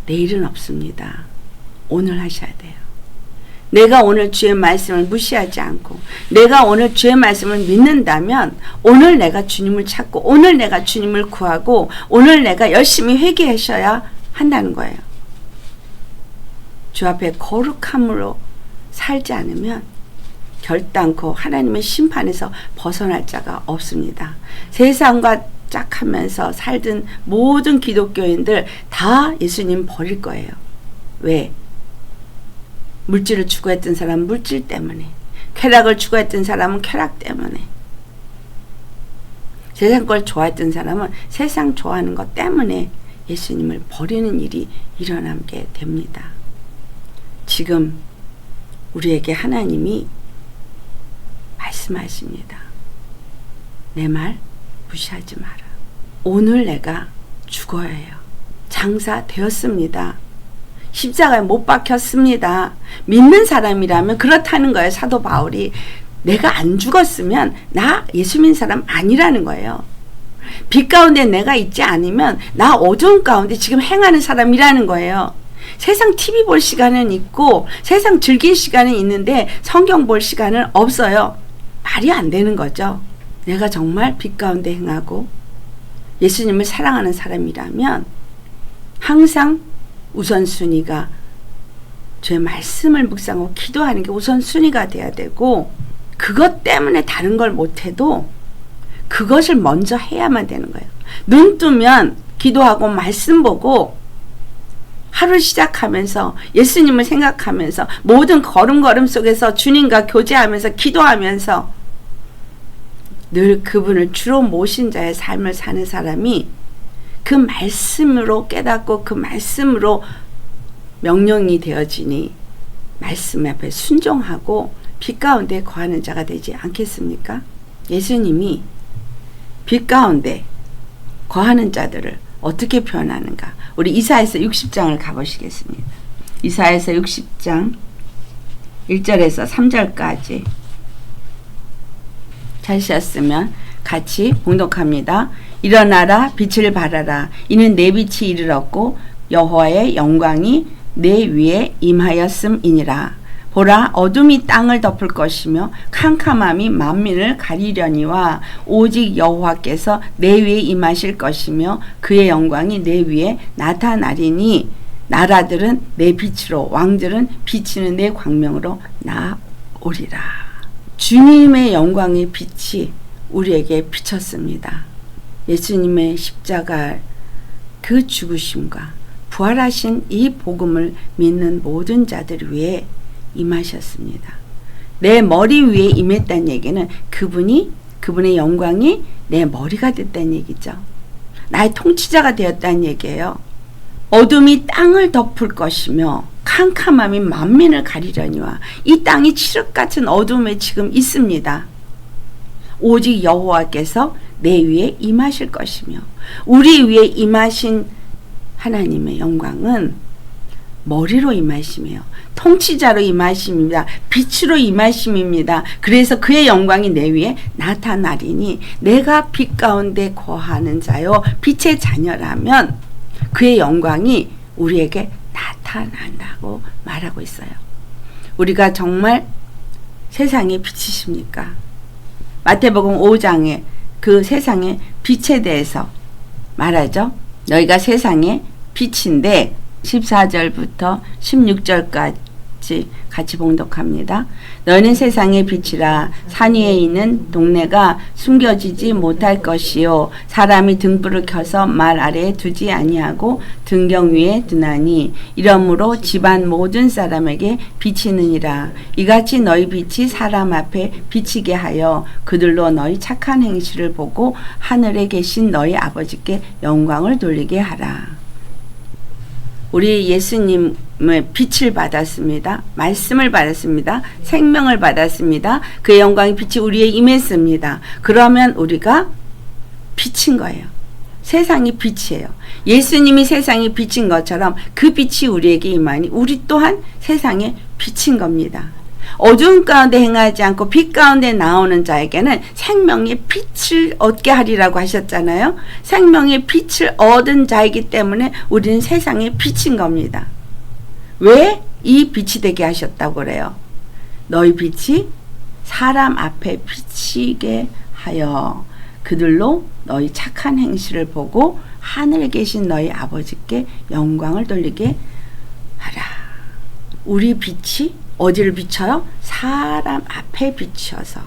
내일은 없습니다. 오늘 하셔야 돼요. 내가 오늘 주의 말씀을 무시하지 않고 내가 오늘 주의 말씀을 믿는다면 오늘 내가 주님을 찾고 오늘 내가 주님을 구하고 오늘 내가 열심히 회개하셔야 한다는 거예요. 주 앞에 거룩함으로 살지 않으면 결단코 하나님의 심판에서 벗어날 자가 없습니다. 세상과 짝하면서 살던 모든 기독교인들 다 예수님 버릴 거예요. 왜? 물질을 추구했던 사람은 물질 때문에, 쾌락을 추구했던 사람은 쾌락 때문에, 세상 걸 좋아했던 사람은 세상 좋아하는 것 때문에 예수님을 버리는 일이 일어나게 됩니다. 지금 우리에게 하나님이 말씀하십니다. 내 말 무시하지 마라. 오늘 내가 죽어야 해요. 장사 되었습니다. 십자가에 못 박혔습니다. 믿는 사람이라면 그렇다는 거예요. 사도 바울이 내가 안 죽었으면 나 예수 믿는 사람 아니라는 거예요. 빛 가운데 내가 있지 않으면 나 어두운 가운데 지금 행하는 사람이라는 거예요. 세상 TV 볼 시간은 있고 세상 즐길 시간은 있는데 성경 볼 시간은 없어요. 말이 안 되는 거죠. 내가 정말 빛 가운데 행하고 예수님을 사랑하는 사람이라면 항상 우선순위가 주의 말씀을 묵상하고 기도하는 게 우선순위가 돼야 되고 그것 때문에 다른 걸 못해도 그것을 먼저 해야만 되는 거예요. 눈 뜨면 기도하고 말씀 보고 하루 시작하면서 예수님을 생각하면서 모든 걸음걸음 속에서 주님과 교제하면서 기도하면서 늘 그분을 주로 모신 자의 삶을 사는 사람이 그 말씀으로 깨닫고 그 말씀으로 명령이 되어지니 말씀 앞에 순종하고 빛 가운데 거하는 자가 되지 않겠습니까? 예수님이 빛 가운데 거하는 자들을 어떻게 표현하는가? 우리 이사야서 60장을 가보시겠습니다. 이사야서 60장 1절에서 3절까지 찾으셨으면 같이 봉독합니다. 일어나라 빛을 발하라 이는 내 빛이 이르렀고 여호와의 영광이 내 위에 임하였음이니라. 보라 어둠이 땅을 덮을 것이며 캄캄함이 만민을 가리려니와 오직 여호와께서 내 위에 임하실 것이며 그의 영광이 내 위에 나타나리니 나라들은 내 빛으로 왕들은 비치는 내 광명으로 나오리라. 주님의 영광의 빛이 우리에게 비쳤습니다. 예수님의 십자가 그 죽으심과 부활하신 이 복음을 믿는 모든 자들 위해 임하셨습니다. 내 머리 위에 임했다는 얘기는 그분의 영광이 내 머리가 됐다는 얘기죠. 나의 통치자가 되었다는 얘기예요. 어둠이 땅을 덮을 것이며 캄캄함이 만민을 가리려니와 이 땅이 칠흑같은 어둠에 지금 있습니다. 오직 여호와께서 내 위에 임하실 것이며 우리 위에 임하신 하나님의 영광은 머리로 임하심이에요. 통치자로 임하심입니다. 빛으로 임하심입니다. 그래서 그의 영광이 내 위에 나타나리니 내가 빛 가운데 거하는 자요 빛의 자녀라면 그의 영광이 우리에게 나타난다고 말하고 있어요. 우리가 정말 세상의 빛이십니까? 마태복음 5장에 그 세상의 빛에 대해서 말하죠. 너희가 세상의 빛인데 14절부터 16절까지 같이 봉독합니다. 너희는 세상의 빛이라. 산 위에 있는 동네가 숨겨지지 못할 것이요 사람이 등불을 켜서 말 아래에 두지 아니하고 등경 위에 두나니 이러므로 집안 모든 사람에게 비치느니라. 이같이 너희 빛이 사람 앞에 비치게 하여 그들로 너희 착한 행실을 보고 하늘에 계신 너희 아버지께 영광을 돌리게 하라. 우리 예수님의 빛을 받았습니다. 말씀을 받았습니다. 생명을 받았습니다. 그의 영광의 빛이 우리에 임했습니다. 그러면 우리가 빛인 거예요. 세상이 빛이에요. 예수님이 세상이 빛인 것처럼 그 빛이 우리에게 임하니 우리 또한 세상의 빛인 겁니다. 어두운 가운데 행하지 않고 빛 가운데 나오는 자에게는 생명의 빛을 얻게 하리라고 하셨잖아요. 생명의 빛을 얻은 자이기 때문에 우리는 세상의 빛인 겁니다. 왜 이 빛이 되게 하셨다고 그래요? 너희 빛이 사람 앞에 비치게 하여 그들로 너희 착한 행실을 보고 하늘에 계신 너희 아버지께 영광을 돌리게 하라. 우리 빛이 어디를 비춰요? 사람 앞에 비춰서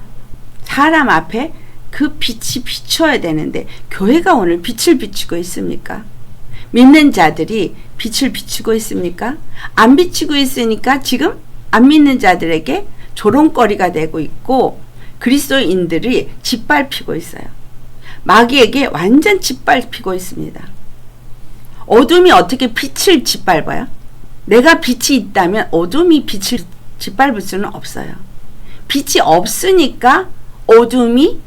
사람 앞에 그 빛이 비춰야 되는데 교회가 오늘 빛을 비추고 있습니까? 믿는 자들이 빛을 비추고 있습니까? 안 비추고 있으니까 지금 안 믿는 자들에게 조롱거리가 되고 있고 그리스도인들이 짓밟히고 있어요. 마귀에게 완전 짓밟히고 있습니다. 어둠이 어떻게 빛을 짓밟아요? 내가 빛이 있다면 어둠이 빛을 짓밟을 수는 없어요. 빛이 없으니까 어둠이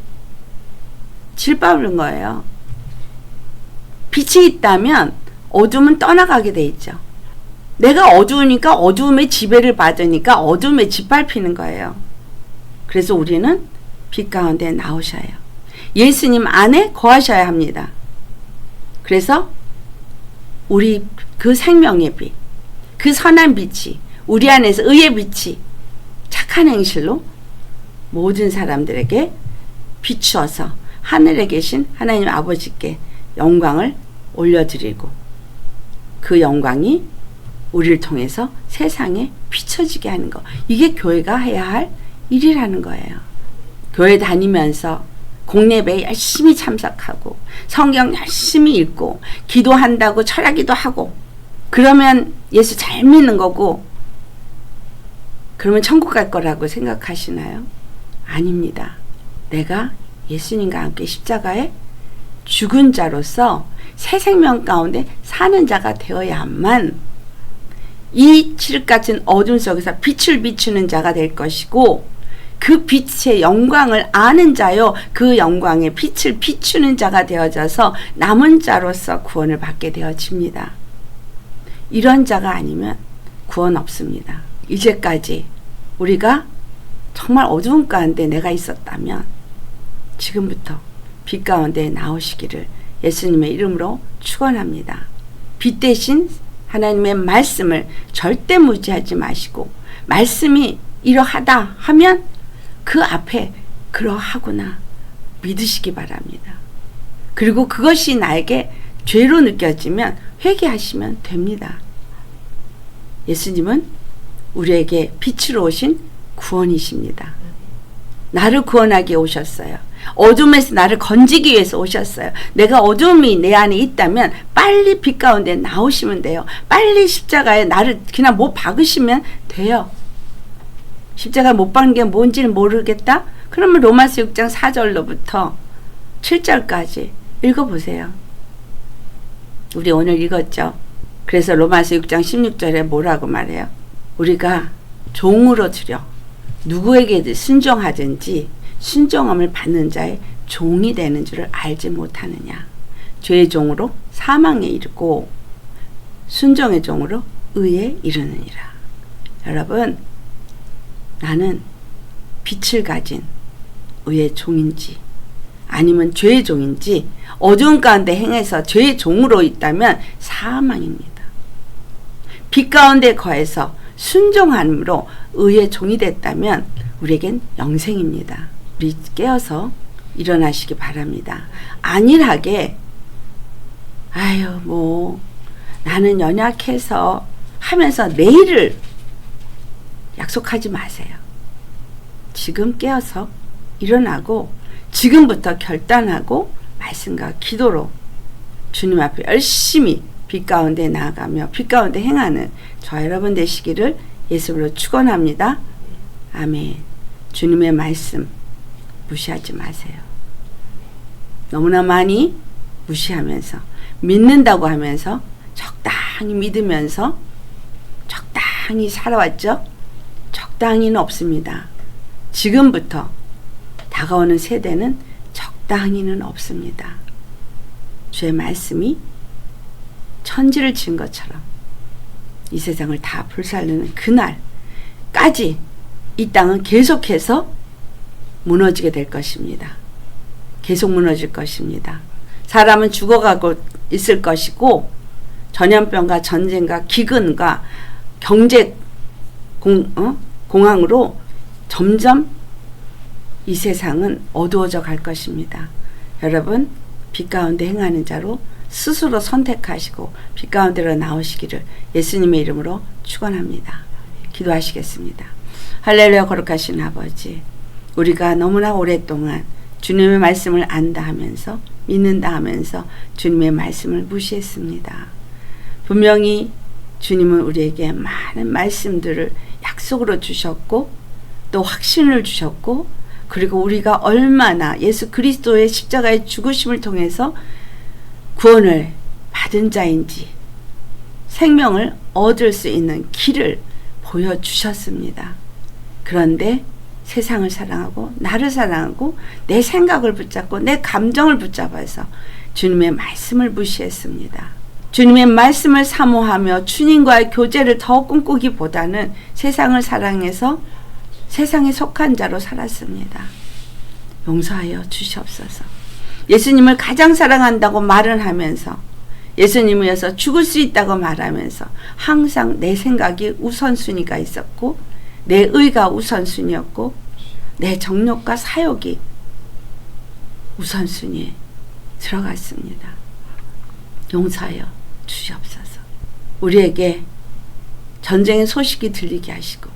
짓밟는 거예요. 빛이 있다면 어둠은 떠나가게 돼 있죠. 내가 어두우니까 어두움의 지배를 받으니까 어둠에 짓밟히는 거예요. 그래서 우리는 빛 가운데 나오셔야 해요. 예수님 안에 거하셔야 합니다. 그래서 우리 그 생명의 빛, 그 선한 빛이 우리 안에서 의의 빛이 착한 행실로 모든 사람들에게 비추어서 하늘에 계신 하나님 아버지께 영광을 올려드리고 그 영광이 우리를 통해서 세상에 비춰지게 하는 거. 이게 교회가 해야 할 일이라는 거예요. 교회 다니면서 공예배에 열심히 참석하고 성경 열심히 읽고 기도한다고 철야기도 하고 그러면 예수 잘 믿는 거고 그러면 천국 갈 거라고 생각하시나요? 아닙니다. 내가 예수님과 함께 십자가에 죽은 자로서 새 생명 가운데 사는 자가 되어야만 이 칠흑 같은 어둠 속에서 빛을 비추는 자가 될 것이고 그 빛의 영광을 아는 자요 그 영광의 빛을 비추는 자가 되어져서 남은 자로서 구원을 받게 되어집니다. 이런 자가 아니면 구원 없습니다. 이제까지 우리가 정말 어두운 가운데 내가 있었다면 지금부터 빛 가운데 나오시기를 예수님의 이름으로 축원합니다. 빛 대신 하나님의 말씀을 절대 무시하지 마시고 말씀이 이러하다 하면 그 앞에 그러하구나 믿으시기 바랍니다. 그리고 그것이 나에게 죄로 느껴지면 회개하시면 됩니다. 예수님은 우리에게 빛으로 오신 구원이십니다. 나를 구원하기 오셨어요. 어둠에서 나를 건지기 위해서 오셨어요. 내가 어둠이 내 안에 있다면 빨리 빛 가운데 나오시면 돼요. 빨리 십자가에 나를 그냥 못 박으시면 돼요. 십자가 못 박는 게 뭔지는 모르겠다? 그러면 로마서 6장 4절로부터 7절까지 읽어보세요. 우리 오늘 읽었죠. 그래서 로마서 6장 16절에 뭐라고 말해요? 우리가 종으로 들여 누구에게든 순종하든지 순종함을 받는 자의 종이 되는 줄을 알지 못하느냐. 죄의 종으로 사망에 이르고 순종의 종으로 의에 이르느니라. 여러분, 나는 빛을 가진 의의 종인지 아니면 죄의 종인지 어두운 가운데 행해서 죄의 종으로 있다면 사망입니다. 빛 가운데 거해서 순종함으로 의의 종이 됐다면 우리에겐 영생입니다. 우리 깨어서 일어나시기 바랍니다. 안일하게 아유 뭐 나는 연약해서 하면서 내일을 약속하지 마세요. 지금 깨어서 일어나고 지금부터 결단하고 말씀과 기도로 주님 앞에 열심히 빛 가운데 나아가며 빛 가운데 행하는 저 여러분 되시기를 예수로 축원합니다. 아멘. 주님의 말씀 무시하지 마세요. 너무나 많이 무시하면서 믿는다고 하면서 적당히 믿으면서 적당히 살아왔죠. 적당히는 없습니다. 지금부터 다가오는 세대는 적당히는 없습니다. 주의 말씀이 천지를 친 것처럼 이 세상을 다 불살르는 그날까지 이 땅은 계속해서 무너지게 될 것입니다. 계속 무너질 것입니다. 사람은 죽어가고 있을 것이고 전염병과 전쟁과 기근과 경제 공황으로 점점 이 세상은 어두워져 갈 것입니다. 여러분, 빛 가운데 행하는 자로 스스로 선택하시고 빛 가운데로 나오시기를 예수님의 이름으로 축원합니다. 기도하시겠습니다. 할렐루야. 거룩하신 아버지, 우리가 너무나 오랫동안 주님의 말씀을 안다 하면서 믿는다 하면서 주님의 말씀을 무시했습니다. 분명히 주님은 우리에게 많은 말씀들을 약속으로 주셨고 또 확신을 주셨고 그리고 우리가 얼마나 예수 그리스도의 십자가의 죽으심을 통해서 구원을 받은 자인지 생명을 얻을 수 있는 길을 보여주셨습니다. 그런데 세상을 사랑하고 나를 사랑하고 내 생각을 붙잡고 내 감정을 붙잡아서 주님의 말씀을 무시했습니다. 주님의 말씀을 사모하며 주님과의 교제를 더 꿈꾸기보다는 세상을 사랑해서 세상에 속한 자로 살았습니다. 용서하여 주시옵소서. 예수님을 가장 사랑한다고 말을 하면서 예수님을 위해서 죽을 수 있다고 말하면서 항상 내 생각이 우선순위가 있었고 내 의가 우선순위였고 내 정욕과 사욕이 우선순위에 들어갔습니다. 용서하여 주시옵소서. 우리에게 전쟁의 소식이 들리게 하시고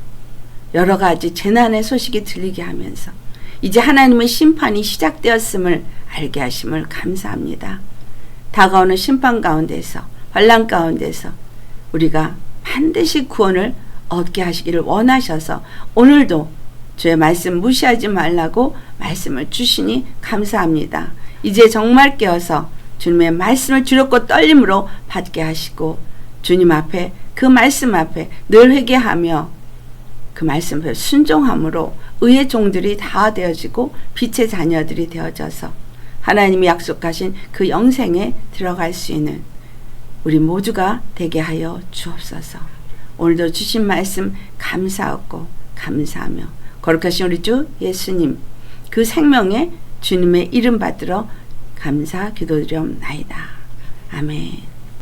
여러 가지 재난의 소식이 들리게 하면서 이제 하나님의 심판이 시작되었음을 알게 하심을 감사합니다. 다가오는 심판 가운데서 환난 가운데서 우리가 반드시 구원을 얻게 하시기를 원하셔서 오늘도 주의 말씀 무시하지 말라고 말씀을 주시니 감사합니다. 이제 정말 깨어서 주님의 말씀을 두렵고 떨림으로 받게 하시고 주님 앞에 그 말씀 앞에 늘 회개하며 그 말씀 앞에 순종함으로 의의 종들이 다 되어지고 빛의 자녀들이 되어져서 하나님이 약속하신 그 영생에 들어갈 수 있는 우리 모두가 되게 하여 주옵소서. 오늘도 주신 말씀 감사하고 감사하며 거룩하신 우리 주 예수님 그 생명의 주님의 이름 받들어 감사 기도드리옵나이다. 아멘.